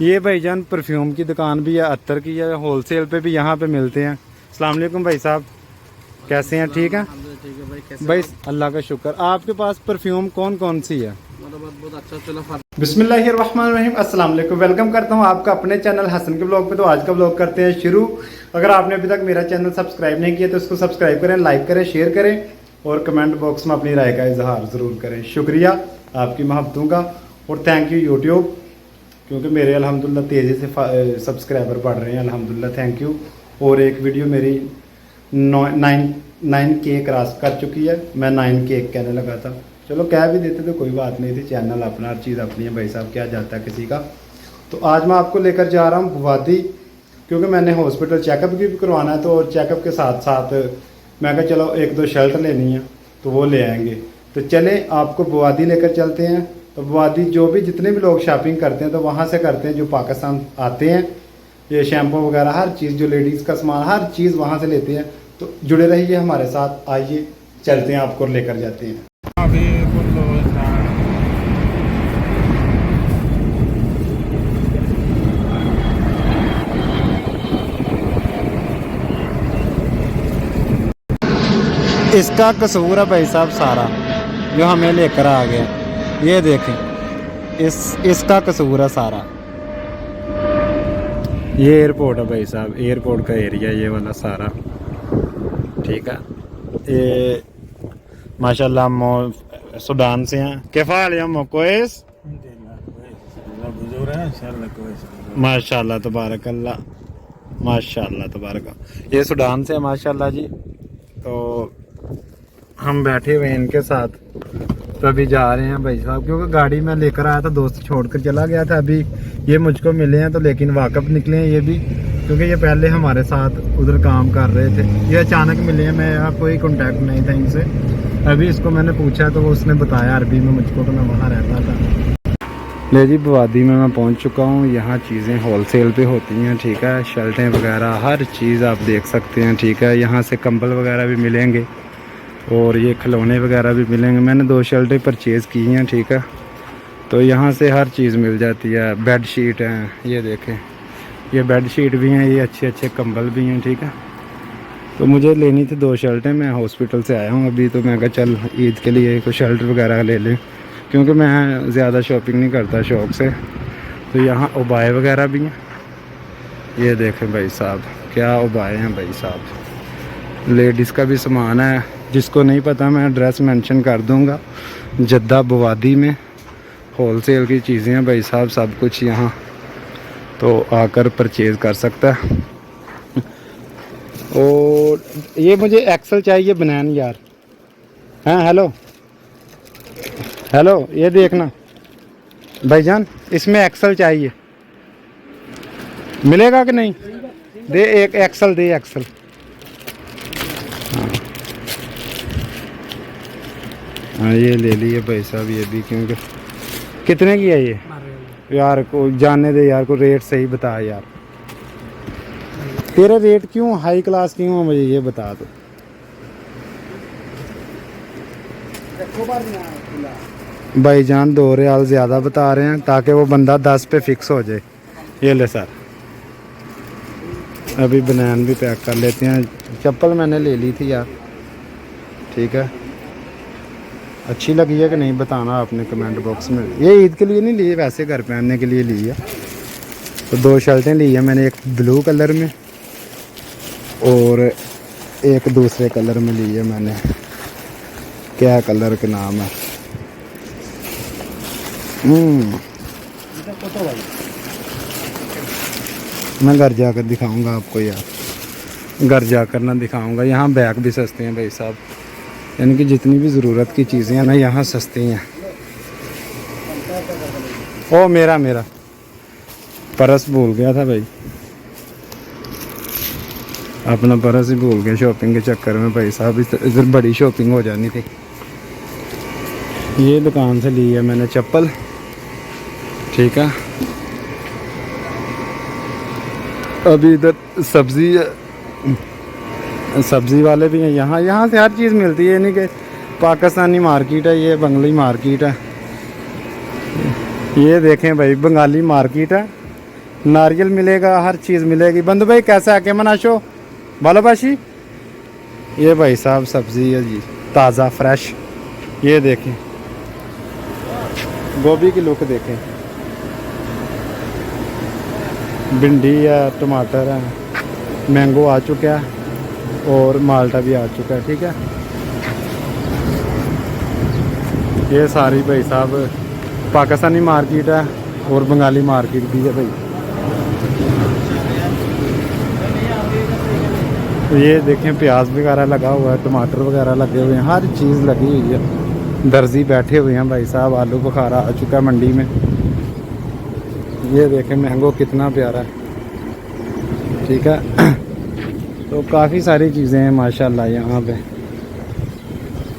ये भाईजान परफ्यूम की दुकान भी है, अत्तर की है, होलसेल पे भी यहाँ पे मिलते हैं। अस्सलाम वालेकुम भाई साहब, कैसे हैं? ठीक है भाई, अल्लाह का शुक्र। आपके पास परफ्यूम कौन कौन सी है? बहुत अच्छा चला। बिस्मिल्लाहिर्रहमानिर्रहीम, अस्सलाम वालेकुम। वेलकम करता हूँ आपका अपने चैनल हसन के ब्लॉग पे। तो आज का ब्लॉग करते हैं शुरू। अगर आपने अभी तक मेरा चैनल सब्सक्राइब नहीं किया तो उसको सब्सक्राइब करें, लाइक करें, शेयर करें और कमेंट बॉक्स में अपनी राय का इजहार ज़रूर करें। शुक्रिया आपकी मोहब्बतों का और थैंक यू यूट्यूब, क्योंकि मेरे अल्हम्दुलिल्लाह तेज़ी से सब्सक्राइबर बढ़ रहे हैं अल्हम्दुलिल्लाह, थैंक यू। और एक वीडियो मेरी 9K क्रॉस कर चुकी है। मैं 9K कहने लगा था, चलो कह भी देते तो कोई बात नहीं थी, चैनल अपना, हर चीज़ अपनी है भाई साहब, क्या जाता है किसी का। तो आज मैं आपको लेकर जा रहा हूँ बुवादी, क्योंकि मैंने हॉस्पिटल चेकअप भी करवाना है। तो चेकअप के साथ साथ मैं कहा चलो एक दो शर्ट लेनी है तो वो ले आएंगे। तो चले आपको बुवादी लेकर चलते हैं। तो बुवादी जो भी जितने भी लोग शॉपिंग करते हैं तो वहाँ से करते हैं, जो पाकिस्तान आते हैं, ये शैम्पू वगैरह हर चीज़, जो लेडीज़ का सामान हर चीज़ वहाँ से लेते हैं। तो जुड़े रहिए हमारे साथ, आइए चलते हैं, आपको लेकर जाते हैं। इसका कसूर है भाई साहब सारा, जो हमें लेकर आ गया। ये देखें, इसका कसूर है सारा। ये एयरपोर्ट है भाई साहब, एयरपोर्ट का एरिया ये वाला सारा, ठीक है। ये माशाल्लाह सूडान से हैं। कैफाल या मोकोइस, माशाल्लाह तबारकल्लाह, माशाल्लाह तबारक। ये सूडान से है माशाल्लाह जी। तो हम बैठे हुए हैं इनके साथ, तो अभी जा रहे हैं भाई साहब, क्योंकि गाड़ी में लेकर आया था, दोस्त छोड़कर चला गया था। अभी ये मुझको मिले हैं तो, लेकिन वाकफ निकले हैं ये भी, क्योंकि ये पहले हमारे साथ उधर काम कर रहे थे। ये अचानक मिले हैं, मेरा कोई कांटेक्ट नहीं था इनसे। अभी इसको मैंने पूछा तो वो उसने बताया अरबी में मुझको, तो मैं वहाँ रहता था। ले जी, बुवादी में मैं पहुँच चुका हूँ। यहाँ चीज़ें होलसेल पे होती हैं, ठीक है। शर्टें वगैरह हर चीज़ आप देख सकते हैं, ठीक है। यहाँ से कंबल वगैरह भी मिलेंगे और ये खिलौने वगैरह भी मिलेंगे। मैंने 2 शर्टें परचेज़ की हैं, ठीक है। तो यहाँ से हर चीज़ मिल जाती है। बेड शीट हैं, ये देखें, ये बेड शीट भी हैं, ये अच्छे अच्छे कंबल भी हैं, ठीक है। तो मुझे लेनी थी 2 शर्टें, मैं हॉस्पिटल से आया हूँ अभी, तो मैं कहा चल ईद के लिए कोई शर्ट वगैरह ले लें, क्योंकि मैं ज़्यादा शॉपिंग नहीं करता शौक़ से। तो यहाँ उबाए वगैरह भी हैं, ये देखें भाई साहब, क्या उबाए हैं भाई साहब। लेडीज़ का भी सामान है, जिसको नहीं पता मैं एड्रेस मेंशन कर दूंगा। जद्दा बुवादी में होलसेल की चीज़ें हैं भाई साहब, सब कुछ यहाँ, तो आकर परचेज़ कर सकता है। और ये मुझे एक्सल चाहिए बनान यार। हाँ हेलो हेलो, ये देखना भाईजान, इसमें एक्सल चाहिए, मिलेगा कि नहीं? दे एक एक्सल, दे एक्सल। हाँ ये ले लिए भाई साहब, ये भी, क्योंकि कितने की है ये यार? को जानने दे यार, को रेट सही बता यार। तेरा रेट क्यों हाई क्लास क्यों है, मुझे ये बता दो। भाईजान 2 रियाल ज़्यादा बता रहे हैं, ताकि वो बंदा 10 पे फिक्स हो जाए। ये ले सर, अभी बनान भी पैक कर लेते हैं। चप्पल मैंने ले ली थी यार, ठीक है। अच्छी लगी है कि नहीं बताना आपने कमेंट बॉक्स में। ये ईद के लिए नहीं लिए, वैसे घर पहनने के लिए ली है। तो 2 शर्टें ली है मैंने, एक ब्लू कलर में और एक दूसरे कलर में ली है मैंने। क्या कलर का नाम है? मैं घर जाकर दिखाऊंगा आपको यार, घर जाकर ना दिखाऊंगा। यहाँ बैग भी सस्ते हैं भाई साहब, यानी कि जितनी भी ज़रूरत की चीज़ें हैं ना, यहाँ सस्ती हैं। ओ मेरा पर्स भूल गया था भाई, अपना पर्स ही भूल गया शॉपिंग के चक्कर में भाई साहब। इधर बड़ी शॉपिंग हो जानी थी। ये दुकान से ली है मैंने चप्पल, ठीक है। अभी इधर सब्ज़ी वाले भी हैं यहाँ। यहाँ से हर चीज़ मिलती है, यानी कि पाकिस्तानी मार्केट है, ये बंगाली मार्केट है। ये देखें भाई, बंगाली मार्केट है नारियल मिलेगा, हर चीज़ मिलेगी। बंधु भाई कैसा है, केमन आशो बालो बाशी। ये भाई साहब सब्जी है जी, ताज़ा फ्रेश। ये देखें गोभी की लुक देखें, भिंडी है, टमाटर है, मैंगो आ चुका है और माल्टा भी आ चुका है। ठीक है, ये सारी भाई साहब पाकिस्तानी मार्केट है और बंगाली मार्केट भी है भाई। ये देखें प्याज वगैरह लगा हुआ है, टमाटर वगैरह लगे हुए हैं, हर चीज़ लगी हुई है। दर्जी बैठे हुए हैं भाई साहब, आलू बुखारा आ चुका है मंडी में। ये देखें मैंगो कितना प्यारा है। ठीक है, तो काफ़ी सारी चीज़ें हैं माशाल्लाह यहाँ पे।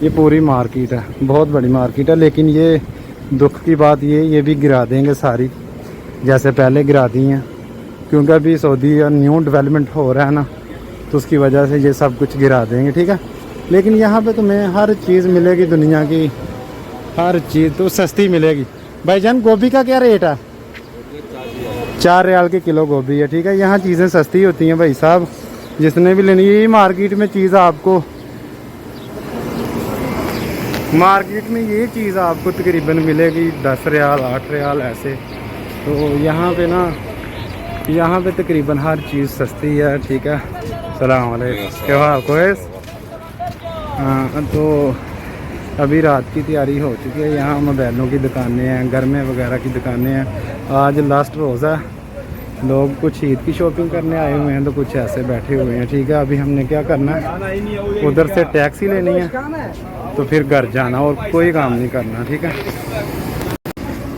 ये पूरी मार्केट है, बहुत बड़ी मार्केट है। लेकिन ये दुख की बात ये भी गिरा देंगे सारी, जैसे पहले गिरा दी हैं, क्योंकि अभी सऊदी न्यू डेवलपमेंट हो रहा है ना, तो उसकी वजह से ये सब कुछ गिरा देंगे। ठीक है, लेकिन यहाँ पे तुम्हें हर चीज़ मिलेगी, दुनिया की हर चीज़ तो सस्ती मिलेगी। भाईजान गोभी का क्या रेट है? 4 रियाल के किलो गोभी है। ठीक है, यहाँ चीज़ें सस्ती होती हैं भाई साहब, जिसने भी लेनी है। मार्केट में चीज़ आपको ये चीज़ आपको तकरीबन मिलेगी 10 रियाल 8 रियाल ऐसे। तो यहाँ पे ना, यहाँ पे तकरीबन हर चीज़ सस्ती है। ठीक है, सलाम अलैकुम, क्या हाल कोएस। हाँ, तो अभी रात की तैयारी हो चुकी है। यहाँ मोबाइलों की दुकानें हैं, गरमे वगैरह की दुकानें हैं। आज लास्ट रोज़ा, लोग कुछ ईद की शॉपिंग करने आए हुए हैं, तो कुछ ऐसे बैठे हुए हैं। ठीक है, अभी हमने क्या करना है, उधर से टैक्सी लेनी है, तो फिर घर जाना और कोई काम नहीं करना। ठीक है,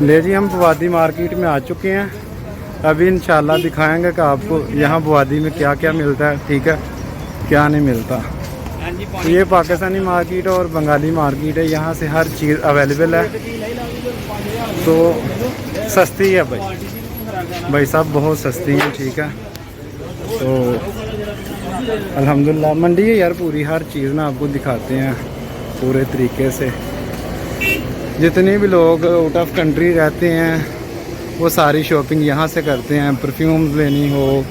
ले जी हम बुवादी मार्केट में आ चुके हैं। अभी इंशाल्लाह दिखाएंगे कि आपको यहाँ बुवादी में क्या क्या मिलता है, ठीक है, क्या नहीं मिलता। ये पाकिस्तानी मार्केट और बंगाली मार्केट है, यहाँ से हर चीज़ अवेलेबल है, तो सस्ती है भाई साहब, बहुत सस्ती है। ठीक है, तो अल्हम्दुलिल्लाह मंडी है यार पूरी, हर चीज़ ना आपको दिखाते हैं पूरे तरीके से। जितने भी लोग आउट ऑफ कंट्री रहते हैं वो सारी शॉपिंग यहाँ से करते हैं। परफ्यूम्स लेनी हो,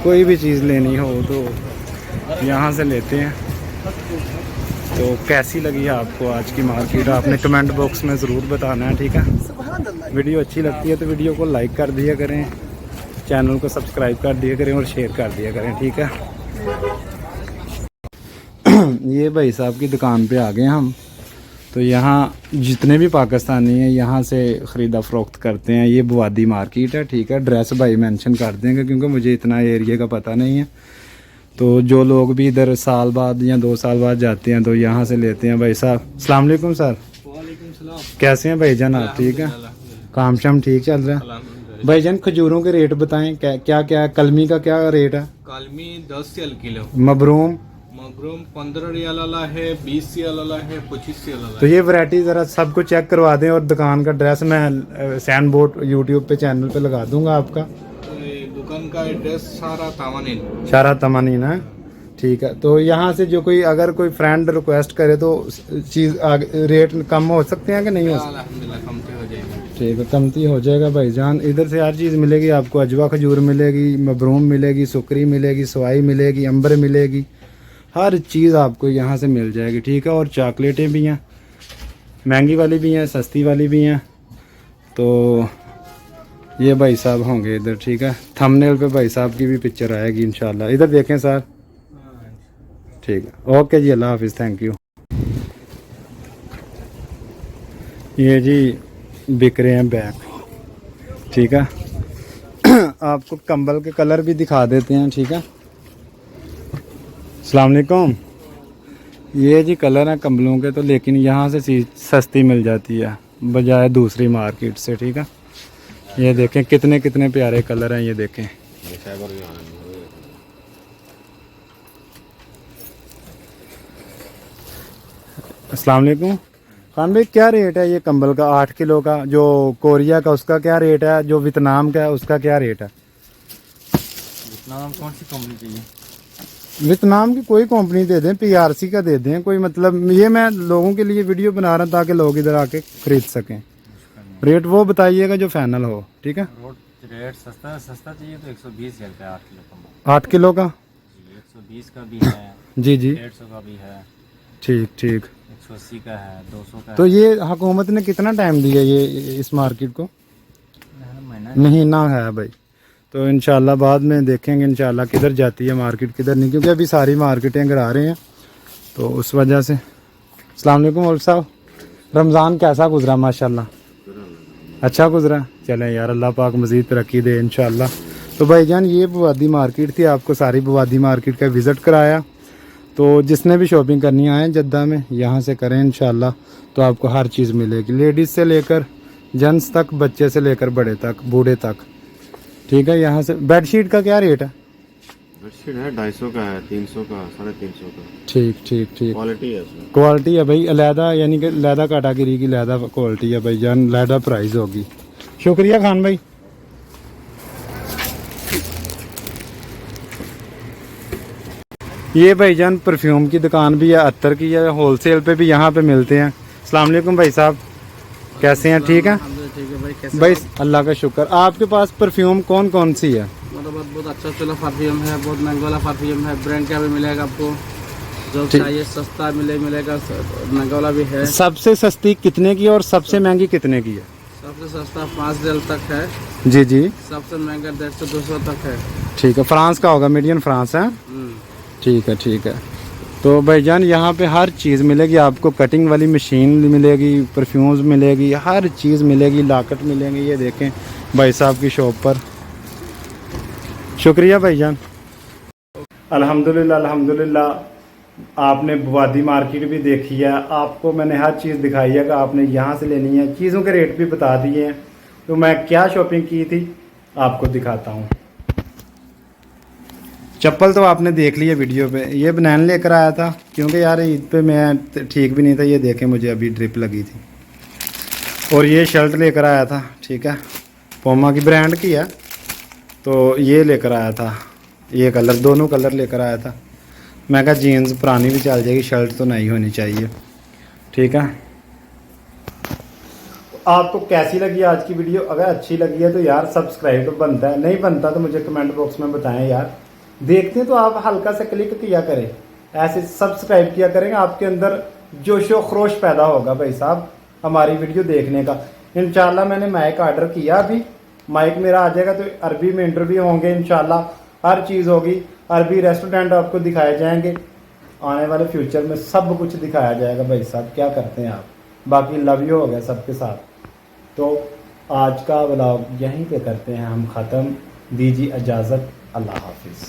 कोई भी चीज़ लेनी हो, तो यहाँ से लेते हैं। तो कैसी लगी आपको आज की मार्केट, आपने कमेंट बॉक्स में ज़रूर बताना है। ठीक है, वीडियो अच्छी लगती है तो वीडियो को लाइक कर दिया करें, चैनल को सब्सक्राइब कर दिया करें और शेयर कर दिया करें। ठीक है, ये भाई साहब की दुकान पे आ गए हम। तो यहाँ जितने भी पाकिस्तानी हैं यहाँ से ख़रीदा फ़रोख्त करते हैं। ये बुवादी मार्केट है। ठीक है, एड्रेस भाई मेंशन कर देंगे क्योंकि मुझे इतना एरिया का पता नहीं है। तो जो लोग भी इधर साल बाद या 2 साल बाद जाते हैं तो यहाँ से लेते हैं। भाई साहब अस्सलाम वालेकुम सर। वालेकुम सलाम। कैसे हैं भाईजान आप? ठीक है, काम शाम ठीक चल रहा है? भाईजान खजूरों के रेट बताएं, क्या क्या कलमी का क्या रेट है? कलमी 10 रियाल किलो। मबरूम 15 रियाल वाला है, 20 रियाल वाला है, 25 रियाल वाला है। तो ये वैरायटी ज़रा सबको चेक करवा दें और दुकान का एड्रेस मैं सैन बोट यूट्यूब पे चैनल पे लगा दूंगा आपका। दुकान का एड्रेस शारा तमानीन है। ठीक है, तो यहाँ से जो कोई अगर कोई फ्रेंड रिक्वेस्ट करे तो चीज़ रेट कम हो सकते हैं कि नहीं हो सकते? अल्हम्दुलिल्लाह कमती हो जाएगी। ठीक है, कमती हो जाएगा भाईजान। इधर से हर चीज़ मिलेगी आपको, अजवा खजूर मिलेगी, मबरूम मिलेगी, सुकरी मिलेगी, सवाई मिलेगी, अंबर मिलेगी, हर चीज़ आपको यहाँ से मिल जाएगी। ठीक है, और चॉकलेटें भी हैं, महंगी वाली भी हैं, सस्ती वाली भी हैं। तो ये भाई साहब होंगे इधर। ठीक है, थंबनेल पे भाई साहब की भी पिक्चर आएगी इंशाल्लाह। इधर देखें सर। ठीक है, ओके जी, अल्लाह हाफिज़, थैंक यू। ये जी बिक रहे हैं बैग। ठीक है, आपको कंबल के कलर भी दिखा देते हैं। ठीक है, अस्सलाम वालेकुम। ये जी कलर हैं कंबलों के, तो लेकिन यहाँ से चीज़ सस्ती मिल जाती है बजाय दूसरी मार्केट से। ठीक है, ये देखें कितने कितने प्यारे कलर हैं, ये देखें। अस्सलाम वालेकुम खान भाई, क्या रेट है ये कंबल का 8 किलो का? जो कोरिया का उसका क्या रेट है? जो वियतनाम का है उसका क्या रेट है? वियतनाम कौन सी कंपनी चाहिए? वियतनाम की कोई कंपनी दे दें, PRC का दे दें कोई, मतलब ये मैं लोगों के लिए वीडियो बना रहा हूँ ताकि लोग इधर आके खरीद सकें। रेट वो बताइएगा जो फाइनल हो। ठीक है, रेट सस्ता सस्ता चाहिए तो 120 रियल का 8 किलो का 8 किलो का? जी 120 का भी है, जी जी 150 का भी है, ठीक ठीक। 180 का है, 200 का तो है। ये हुकूमत ने कितना टाइम दिया ये इस मार्केट को? महीना महीना है भाई। तो इंशाल्लाह बाद में देखेंगे इंशाल्लाह किधर जाती है मार्केट किधर नहीं, क्योंकि अभी सारी मार्केटें गिरा रहे हैं तो उस वजह से। अस्सलाम वालेकुम मौलवी साहब, रमज़ान कैसा गुजरा? माशाल्लाह अच्छा गुजरा। चलें यार, अल्लाह पाक मज़ीद तरक्की दे इंशाल्लाह। तो भाईजान ये बुवादी मार्केट थी, आपको सारी बुवादी मार्केट का विज़िट कराया। तो जिसने भी शॉपिंग करनी आए जद्दा में यहाँ से करें इंशाल्लाह, तो आपको हर चीज़ मिलेगी, लेडीज़ से लेकर जेंट्स तक, बच्चे से लेकर बड़े तक, बूढ़े तक। ठीक है, यहाँ से बेडशीट का क्या रेट है? बेडशीट है 250 का है, 300 का, 350 का। ठीक ठीक ठीक, क्वालिटी है इसमें। क्वालिटी है भाई, अलहदा यानी कि लहदा कैटागरी की लहदा क्वालिटी है भाई जान, लहदा प्राइस होगी। शुक्रिया खान भाई। ये भाईजान परफ्यूम की दुकान भी है, अत्तर की है, होलसेल पे भी यहाँ पे मिलते हैं। अस्सलाम वालेकुम भाई साहब, कैसे हैं? ठीक है ठीक है भाई, कैसे भाई, अल्लाह का शुक्र। आपके पास परफ्यूम कौन कौन सी है? मतलब बहुत अच्छा चला परफ्यूम है, बहुत महंगा वाला परफ्यूम है, ब्रांड का भी मिलेगा आपको, जो ठीक। चाहिए सस्ता मिलेगा, महंगा वाला भी है। सबसे सस्ती कितने की और सबसे महंगी कितने की है? सबसे सस्ता 5 रियल तक है, जी जी सबसे महंगा 150-200 तक है। ठीक है, फ्रांस का होगा, मीडियम फ्रांस है। हम्म। ठीक है ठीक है। तो भाईजान यहाँ पे हर चीज़ मिलेगी आपको, कटिंग वाली मशीन मिलेगी, परफ्यूम्स मिलेगी, हर चीज़ मिलेगी, लाकट मिलेंगे। ये देखें भाई साहब की शॉप पर। शुक्रिया भाईजान। अल्हम्दुलिल्लाह अल्हम्दुलिल्लाह, आपने बुवादी मार्केट भी देखी है, आपको मैंने हर चीज़ दिखाई है कि आपने यहाँ से लेनी है, चीज़ों के रेट भी बता दिए हैं। तो मैं क्या शॉपिंग की थी आपको दिखाता हूँ। चप्पल तो आपने देख लिया वीडियो पे, ये बनैन लेकर आया था क्योंकि यार ईद पे मैं ठीक भी नहीं था। ये देखें मुझे अभी ड्रिप लगी थी। और ये शर्ट लेकर आया था, ठीक है, पोमा की ब्रांड की है। तो ये लेकर आया था, ये कलर, दोनों कलर लेकर आया था। मैं कहा जीन्स पुरानी भी चल जाएगी, शर्ट तो नहीं होनी चाहिए। ठीक है, आपको कैसी लगी आज की वीडियो? अगर अच्छी लगी है तो यार सब्सक्राइब तो बनता है, नहीं बनता तो मुझे कमेंट बॉक्स में बताएं यार। देखते हैं तो आप हल्का सा क्लिक किया करें, ऐसे सब्सक्राइब किया करेंगे, आपके अंदर जोशो खरोश पैदा होगा भाई साहब हमारी वीडियो देखने का। इंशाल्लाह मैंने माइक ऑर्डर किया, अभी माइक मेरा आ जाएगा तो अरबी में इंटरव्यू होंगे इंशाल्लाह, हर चीज़ होगी, अरबी रेस्टोरेंट आपको दिखाए जाएंगे, आने वाले फ्यूचर में सब कुछ दिखाया जाएगा भाई साहब। क्या करते हैं आप? बाकी लव यू हो गया सबके साथ। तो आज का व्लॉग यहीं पे करते हैं हम ख़त्म, दीजिए इजाज़त, अल्लाह हाफिज़।